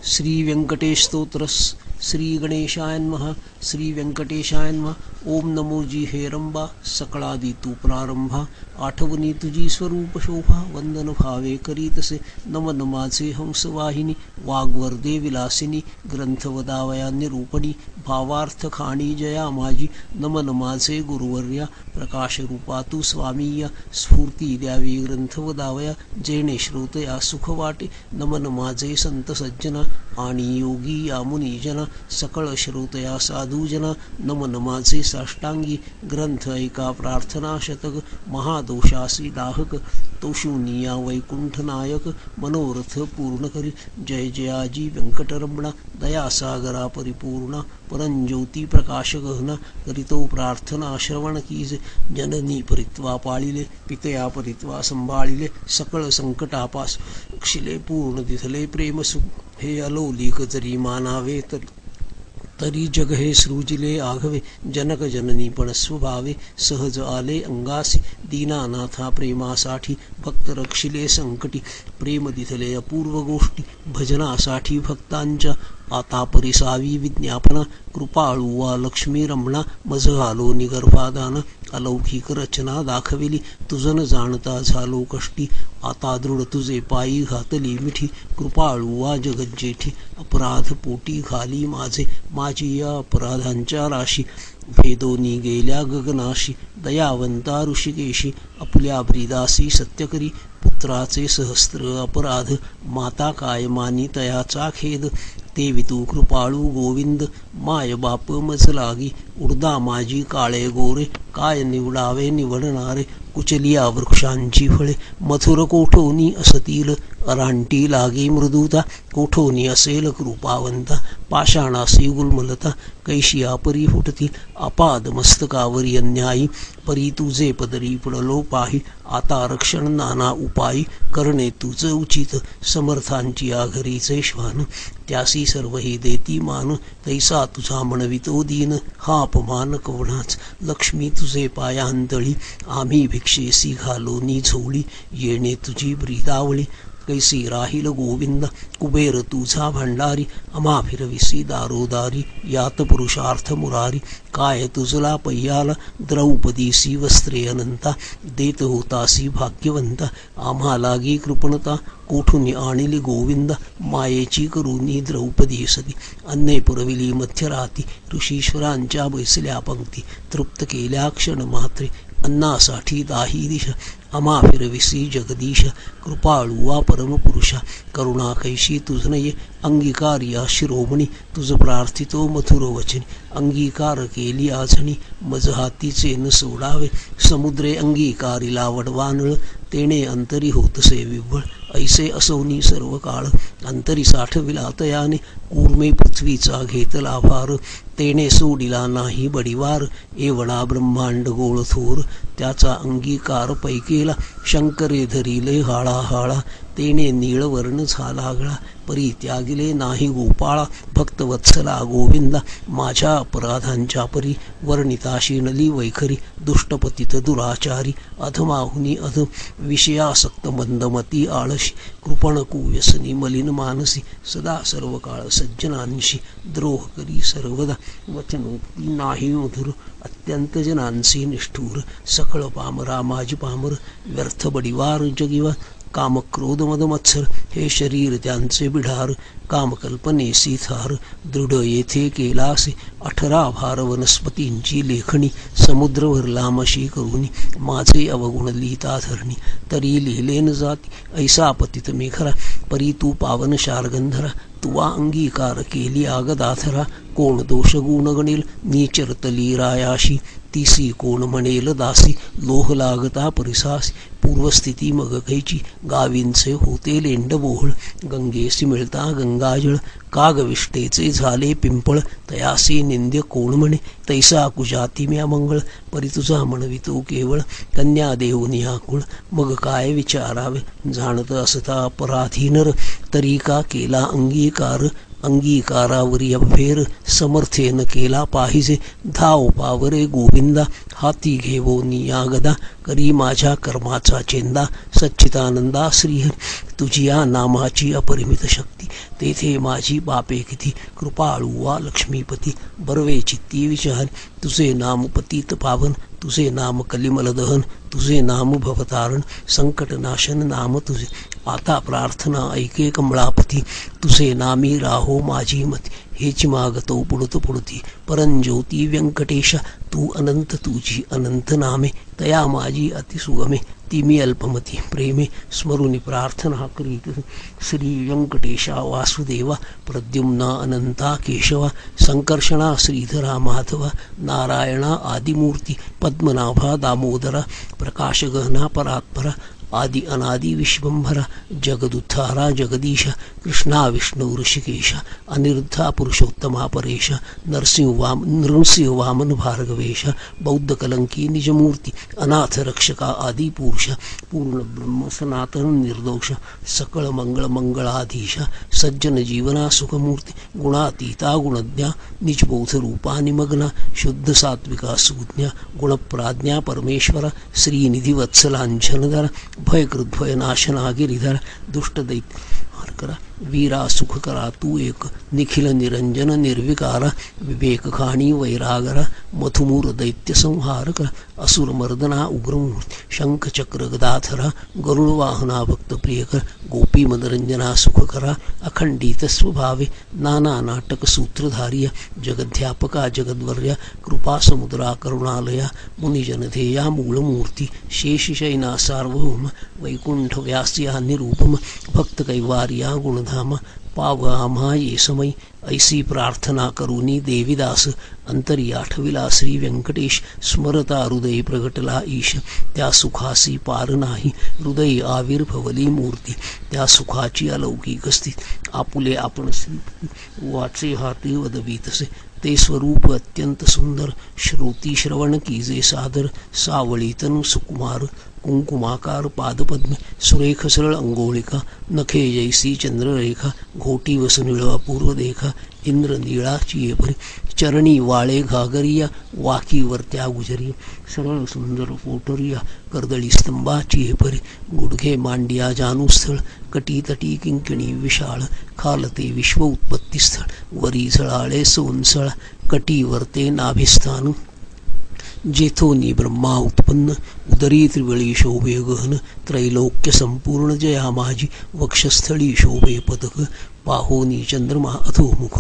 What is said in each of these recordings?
श्री व्यंकटेश स्तोत्र श्री गणेशाय नमः श्री व्यंकटेशाय नमः। ओम नमो जी हे रंबा सकळादी तू प्रारंभा आठवणी तुझी स्वरूप शोभा वंदन भावे करीतसे नमन माझे हंसवाहिनी वाग्वर्दे विलासिनी ग्रंथ वदावया निरूपणी भावार्थ खाणी जया माझी नमन माझे गुरुवर्या प्रकाश रूपा तू स्वामीया स्फूर्ती द्यावी ग्रंथ वदावया जेणे श्रोतया सुख वाटे नमन माझे संत सज्जना आणि योगी या मुनिजना सकळ श्रोतया साधुजना नमन माझे साष्टांगी ग्रंथ ऐका प्रार्थना शतक महादोषासी दाहक तो शून्या वैकुंठ नायक मनोरथ पूर्ण करी जय जयाजी व्यंकटरमणा दयासागरा परिपूर्णा परंज्योती प्रकाश गहना करीतो प्रार्थना श्रवण कीजे जननी परित्वा पाळिले पितया परित्वा संभाळिले सकळ संकटापास क्षिले पूर्ण दिसले प्रेमसु हे अलौलिक जरी मानावे तरी जग हे सृजिले आघवे जनक जननी पण स्वभावे सहज आले अंगासी दीनानाथा प्रेमासाठी भक्त रक्षिले संकटी प्रेम दिसले अपूर्व गोष्टी भजनासाठी भक्तांच्या आता परिसावी विज्ञापना कृपाळू वा लक्ष्मी रमणा मज आलो निगर्भादान अलौकिक रचना दाखविली तुझन जाणता झालो कष्टी आता दृढ तुझे पायी घातली मिठी कृपाळू वा जगज्जेठी अपराध पोटी घाली माझी या अपराधांच्या राशी भेदोनी गेल्या गगनाशी दयावंता ऋषिकेशी आपल्या ब्रीदासी सत्यकरी पुत्राचे सहस्त्र अपराध माता काय मानी तयाचा खेद तेवी तू कृपाळू गोविंद माय बाप मज लागी उडदा माझी काळे गोरे काय निवडावे निवडणारे कुचलिया वृक्षांची फळे मथुर कोठोनी असतील अरांटी लागी मृदुता कोठोनी असेल कृपावंता पाषाणासी गुलमलता कैशिया परी फुटतील अपाद मस्तकावरी अन्यायी परी तुझे पदरी पडलो पाही आता रक्षण नाना उपायी करणे तुझ उचित समर्थांची आघरीचे श्वान त्यासी सर्वही देती मान तैसा तुझा म्हणवितो दीन हा अपमान कवणाच लक्ष्मी तुझे पायांतळी आम्ही भिक्षेसी घालोनी झोळी येणे तुझी ब्रीदावळी कैसी राहील गोविंद कुबेर तुझा भंडारी अमा फिरविसी दारोदारी यात पुरुषार्थ मुरारी काय तुझला पय्याला द्रौपदीसी वस्त्रे अनंता देत होतासी भाग्यवंता आम्हा लागी कृपणता कोठून आणिली गोविंद मायेची करुनी द्रौपदी सती अन्ने पुरविली मध्यराती ऋषीश्वरांच्या बैसल्या पंक्ती तृप्त केल्या क्षण मात्रे अन्नासाठी दाही दिशा अमा फिरविसी जगदीश कृपाळुवा परमपुरुषा करुणा कैशी तुझनये अंगीकार या शिरोमणी तुझ प्रार्थितो मथुर वचनी अंगीकार केली आजणी मज हातीचे न सोडावे समुद्रे अंगीकारिला वडवानळ तेणे अंतरी होतसे विव्वळ ऐसे असोनी सर्व काळ अंतरी साठविला तयाने कूर्मे पृथ्वीचा घेतला भार तेणे सोडिला नाही बडिवार एवढा ब्रह्मांड गोळ थोर त्याचा अंगीकार पैकेला शंकरे धरिले हाळा हाळा तेणे नीळवर्ण झाला गळा परित्यागिले नाही गोपाळा भक्तवत्सला गोविंदा माझ्या अपराधांच्या परी वर्णिताशी नली वैखरी दुष्टपतित दुराचारी अधमाहुनी अध विषयासक्त मंदमती आळशी कृपण कुव्यसनी मलिन मानसी सदा सर्व काळ सज्जनांशी द्रोह करी सर्वदा वचनोक्ती नाही मधुर अत्यंत जनांसी निष्ठूर सकळ पामरा माझी पामर व्यर्थ बडिवार जगिवा काम क्रोध मद मत्सर हे शरीर त्यांचे बिढार कामकल्पनेसी थार दृढ येथे केलासे 18 भार वनस्पतींची लेखणी समुद्र भरला मशी करुनी माझे अवगुण लिहिता धरणी तरी लिहिले न जाती ऐसा पतित मेघरा परी तू पावन शार्गंधरा तुवा अंगीकार केली आगदाथरा कोण दोष गुण गणेल नीचरतली रायाशी तीसी कोण म्हणेल दासी लोह लागता परिसासी पूर्वस्थिती मग कैची गावींचे होते लेंडबोहळ गंगेसी मिळता गंगाजळ कागविष्टेचे झाले पिंपळ तयासी निंद्य कोण म्हणे तैसा कुजाती म्या मंगळ परी तुझा म्हणवितो केवळ कन्या देऊनी आकुळ मग काय विचारावे जाणत असता अपराधी नर तरी का केला अंगीकार अंगीकारावरी अभेर समर्थेन केला पाहिजे धाव पावरे गोविंदा हाती घेवो नियागदा करी माझ्या कर्माचा चेंदा सच्चिदानंदा श्रीहरी तुझी या नामाची अपरिमित शक्ती तेथे माझी पापे किती कृपाळू वा लक्ष्मीपती बर्वे चित्ती विचार तुझे नाम पतित पावन तुझे नाम कलिमल दहन तुझे नाम भवतारण संकट नाशन नाम तुझे आता प्रार्थना ऐके कमळापती तुझे नामी राहो माझी मती हेच मागतो पुढती परंज्योती व्यंकटेश तू अनंत तुझी अनंत नामे तया माझी अतिसुगमे ती मी अल्पमती प्रेमे स्मरुनी प्रार्थना करीत श्री व्यंकटेशा वासुदेवा प्रद्युम्ना अनंता केशवा संकर्षणा श्रीधरा माधवा नारायणा आदिमूर्ती पद्मनाभा दामोदरा प्रकाशगहना परात्परा आदि अनादि विश्वंभरा जगदुत्थारा जगदीश कृष्णा विष्णु ऋषिकेश अनिरुद्धा पुरुषोत्तमा परेश नृसिंह वामन भार्गवेश बौद्ध कलंकी निजमूर्ति अनाथ रक्षका आदि पुरुष पूर्ण ब्रह्म सनातन निर्दोष सकळ मंगळ मंगळाधीश सज्जन जीवना सुखमूर्ति गुणातीता गुणज्ञा निजबोध रूपा निमग्ना शुद्ध सात्विका सुज्ञा गुणप्राज्ञा परमेश्वर श्रीनिधि वत्सलांछनधर भयकृद्भय नाशना गिरिधर दुष्ट दैत्य करा वीरा सुख करा तू एक निखिल निरंजन निर्विकार विवेक खाणी वैरागरा मथुमूर दैत्य संहार करा असुर मर्दना उग्रमूर्ति शंख चक्र गदाधरा गरुड वाहना भक्त प्रियकर गोपी मनरंजना सुख करा अखंडित स्वभावे नाना नाटक सूत्रधारिया जगध्यापका जगद्वर्या कृपा समुद्रा करुणालया मुनिजनधेया मूलमूर्ति शेषशयना सार्वभौम वैकुंठ व्यास्या निरूपम भक्त कैवार्या गुणधाम पावआम्हा ये समय ऐसी प्रार्थना करूनी देवीदास अंतरी आठविला श्री व्यंकटेश स्मरता हृदय प्रगटला ईश त्या सुखासी पार नाही हृदय आविर्भवली मूर्ती त्या सुखाची अलौकिक स्थिती आपुले आपण श्री वाचे हाती वदवीतसे ते स्वरूप अत्यंत सुंदर श्रुती श्रवण कीजे सादर सावळी तनु सुकुमार कुंकुमाकार पादपद्म सुरेख सरळ अंगोळिका नखे जैसी चंद्ररेखा घोटी वसुनिळ अपूर्व देखा इंद्र नीळाची परी चरणी वाळे घागरिया वाकी वरत्या गुजरी सरळ सुंदर पोटरिया कर्दळी स्तंभाची परी गुडघे मांडिया जानुस्थळ कटी तटी किंकिणी विशाळ खालते विश्व उत्पत्ती स्थळ वरी झळाळे सोनसळ कटी वरते नाभिस्थान जेथोनी ब्रह्मा उत्पन्न उदरी त्रिवळी शोभे गहन त्रैलोक्य संपूर्ण जया माझी वक्षस्थळी शोभे पदक पाहोनी चंद्रमा अधोमुख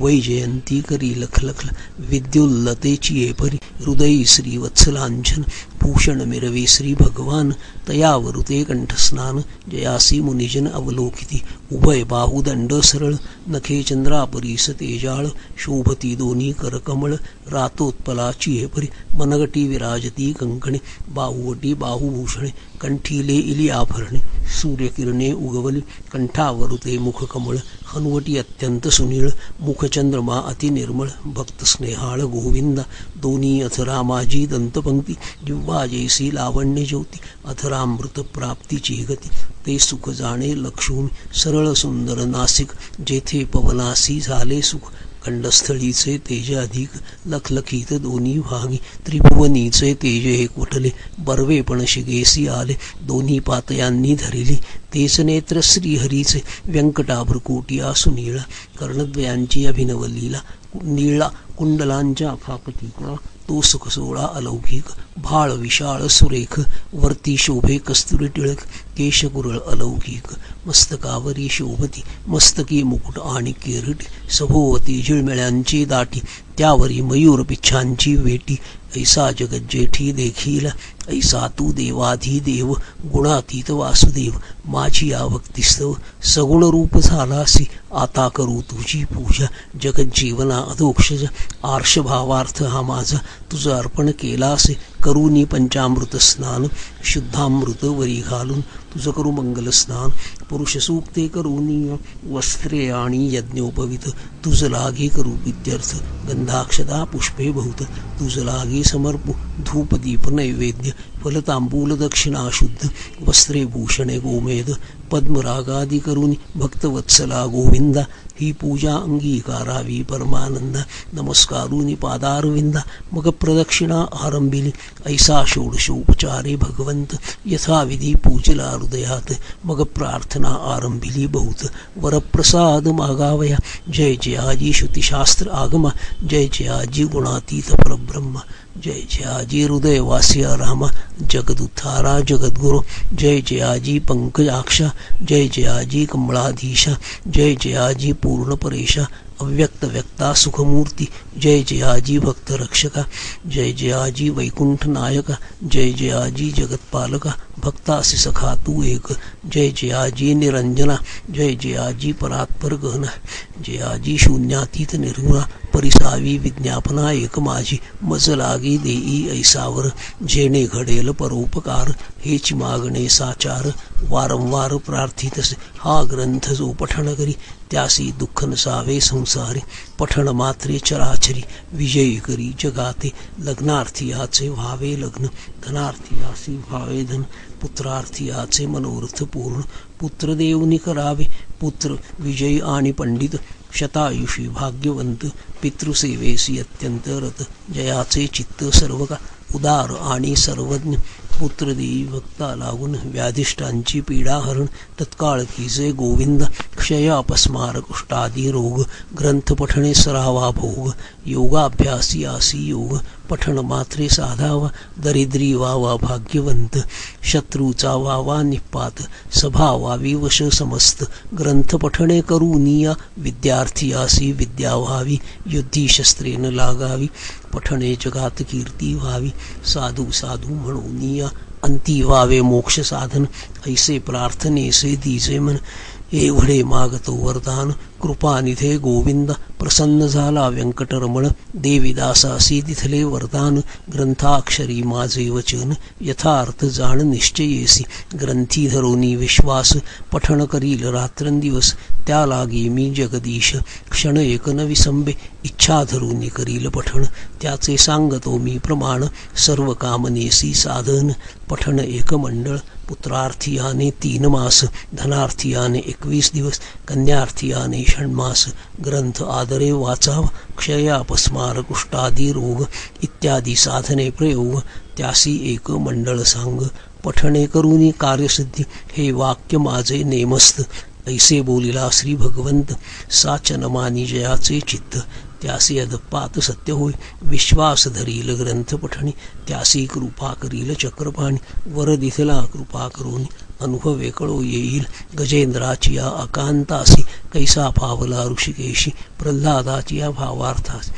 वैजयंती करी लखलख विद्युल्लतेची परी हृदयी श्री वत्सलांछन भूषण मिरवे श्री भगवान तयावरुते कंठस्नान जयासी मुनिजन अवलोकिती उभय बाहुदंड सरळ नखे चंद्रापरीस तेजाळ शोभती दोन्ही करकमळ रातोत्पलाची परी मनगटी विराजती कंकणे बाहुवटी बाहुभूषणे कंठीले इली आभरणे सूर्यकिरणे उगवली कंठावरुते मुखकमळ हनुवटी अत्यंत सुनीळ मुखचंद्रमा अतिनिर्मळ भक्त स्नेहाळ गोविंदा दोन्ही अथरा माझी दंतपंक्ती जिव्हा जैसी लावण्य ज्योती अथरामृत प्राप्तीची गती ते सुख जाणे लक्षून सरळ सुंदर नासिक जेथे पवनासी झाले सुख खंडस्थळीचे तेज अधिक लखलखीत दोन्ही भागी त्रिभुवनीचे तेज एक वटले बर्वे पण शिगेसी आले दोन्ही पातयांनी धरिली तेच नेत्र श्रीहरीचे व्यंकटाभ्रकोटिया सुनीळा कर्णद्वयांची अभिनव लीला नीळा कुंडलांच्या फाकतीका तो सुख सोळा अलौकिक भाळ विशाळ सुरेख वरती शोभे कस्तुरी टिळक केशकुरळ अलौकिक मस्तकावरी शोभती मस्तकी मुकुट आणि किरीट सभोवती झिळमिळ्यांची दाटी त्यावरी मयूर पिच्छांची वेटी ऐसा जगज्जेठी देखील ऐसा तू देवाधिदेव गुणातीत वासुदेव माझी या भक्तिस्तव सगुण रूप झालासी आता करू तुझी पूजा जगज्जीवना अधोक्षज आर्ष भावार्थ हा माझा तुझं अर्पण केलासे करूनी पंचामृत स्नान शुद्धामृत वरी घालून तुझं करू मंगल स्नान पुरुष सूक्ते करूनी वस्त्रे आणि यज्ञोपवित तुझ लागे करू विद्यर्थ गंधाक्षता पुष्पे बहुत तुझ लागे समर्पू धूप दीप नैवेद्य फलतांबूल दक्षिणा शुद्ध वस्त्रे भूषणे गोमेद पद्मरागादि करुणी भक्तवत्सला गोविंदा ही पूजा अंगीकारावी परमानंदा नमस्कारुनी पादारविंदा मग प्रदक्षिणा आरंभिली ऐसा षोडशोपचारे भगवंत यथाविधी पूजला हृदयात मग प्रार्थना आरंभिली बहुत वरप्रसाद मागावया जय जयाजी श्रुतिशास्त्र आगमा जय जयाजी गुणातीत परब्रह्म जय जयाजी हृदयवासिया रामा जगदुद्धारा जगद्गुरु जय जयाजी पंकजाक्षा जय जयाजी कमलाधीशा जय जयाजी पूर्ण परेशा अव्यक्त व्यक्ता सुखमूर्ती जय जयाजी भक्त रक्षका जय जयाजी वैकुंठ नायका जय जयाजी जगतपालका भक्तासी सखा तू एक जय जयाजी निरंजना जय जयाजी परात्पर गहना जयाजी शून्यातीत निर्गुणा परिसावी विज्ञापना एक माझी मज लागी देई ऐसावर जेणे घडेल परोपकार हेच मागणे साचार वारंवार प्रार्थितसे हा ग्रंथ जो पठण करी त्यासी दुःख नसावे संसारी पठण मात्रे चराचरी विजयी करी जगाते लग्नार्थीयाचे व्हावे लग्न धनार्थीयासी व्हावे धन पुत्रार्थीयाचे मनोरथ पूर्ण पुत्र देवनी करावे पुत्र विजयी आणि पंडित शतायुषी भाग्यवंत पितृसेवेसी अत्यंत रत जयाचे चित्त सर्व का उदार आणि सर्वज्ञ पुत्रदेवी भक्ता लागून व्याधिष्ठांची पीडा हरण तत्काळ कीजे गोविंद क्षय अपस्मार कुष्ठादी रोग ग्रंथ पठणे सरावा भोग योगाभ्यासी आसी योग पठण मात्रे साधावा दरिद्री वावा भाग्यवंत शत्रूचा वावा निपात सभा वावी वश समस्त ग्रंथ पठणे करूनिया विद्यार्थी आसी विद्या व्हावी युद्धी शस्त्रेन लागावी पठणे जगात कीर्ती व्हावी साधू साधू म्हणूनिया अंती व्हावे मोक्ष साधन ऐसे प्रार्थनेसे दीजे मन एवढे मागतो वरदान कृपानिधे गोविंद प्रसन्न झाला व्यंकटरमण देवीदासासी तिथले वरदान ग्रंथाक्षरी माझे वचन यथार्थ जाण निश्चयेसी ग्रंथी धरोनी विश्वास पठण करील रात्रंदिवस त्या लागी मी जगदीश क्षण एक न विसंबे इच्छा धरोनी करील पठण त्याचे सांगतो मी प्रमाण सर्व कामनेसी साधन पठण एक मंडळ पुत्रार्थियाने 3 मास धनार्थियाने 21 दिवस कन्यार्थियाने षण्मास ग्रंथ आदरे वाचावा क्षय अपस्मार कुष्ठादी रोग इत्यादी साधने प्रयोग त्यासी एक मंडळ सांग पठणे करूनी कार्यसिद्धी हे वाक्य माझे नेमस्त ऐसे बोलिला श्री भगवंत साचन मानी जयाचे चित्त त्यासी अदपात सत्य होय विश्वास धरील ग्रंथ पठणी त्यासी कृपा करील चक्रपाणी वर दिसला कृपा करून अनुभवे कळो येईल गजेंद्राची या अकांतासी कैसा पावला ऋषिकेशी प्रल्हादाची या भावार्थास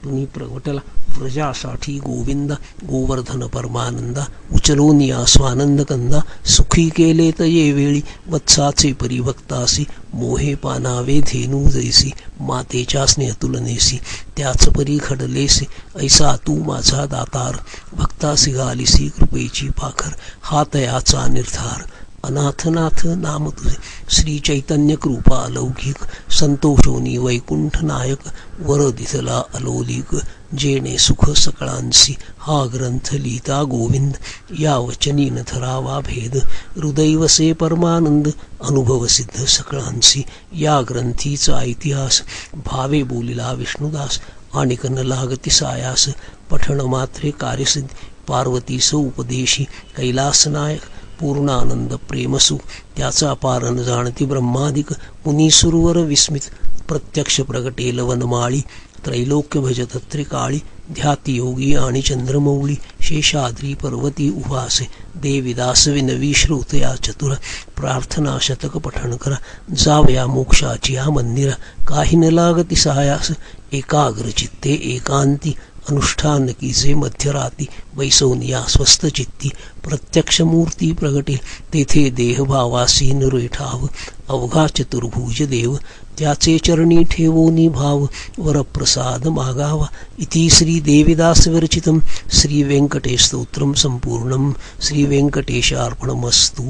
तुम्ही प्रगटला व्रजासाठी गोविंदा गोवर्धन परमानंदा उचलोनिया स्वानंद कंदा सुखी केले तये वेळी वत्साचे परिभक्तासी मोहे पानावे धेनू जैसी मातेच्या स्नेहतुलनेसी त्याच परी घडलेसे ऐसा तू माझा दातार भक्तासी घालिसी कृपेची पाखर हा तयाचा निर्धार अनाथनाथ नाम तुझे श्री चैतन्य कृपा अलौकिक संतोषोनी वैकुंठ नायक वर दिसला अलौलिक जेणे सुख सकळांसी हा ग्रंथ लिहिता गोविंद या वचनी न धरावा भेद हृदैवसे परमानंद अनुभव सिद्ध सकळांसी या ग्रंथीचा इतिहास भावे बोलिला विष्णुदास आणिक न लागती सायास पठण मात्रे कार्यसिद्धी पार्वतीस उपदेशी कैलासनायक पूर्णानंद प्रेमसु त्याचा पारण जाणती ब्रह्मादिक मुनीसुरवर विस्मित प्रत्यक्ष प्रगटेल वनमाळी त्रैलोक्य भजत त्रिकाळी ध्याती योगी आणि चंद्रमौळी शेषाद्री पर्वती उवासे देवीदास विनवी श्रोतया चतुर प्रार्थना शतक पठण करा जावया मोक्षाची या मंदिरा काही न लागती सहायास एकाग्र चित्ते एकांती अनुष्ठान कीजे मध्यराती वैसोनिया स्वस्थ चित्ती प्रत्यक्ष मूर्ती प्रगटे तेथे देहभावासी नरेठाव अवघा चतुर्भुज देव त्याचे चरणी ठेवोनी भाव वरप्रसाद मागावा इति श्री देवीदास विरचितम श्री वेंकटेश स्तोत्रम संपूर्णम श्री वेंकटेशार्पणमस्तु।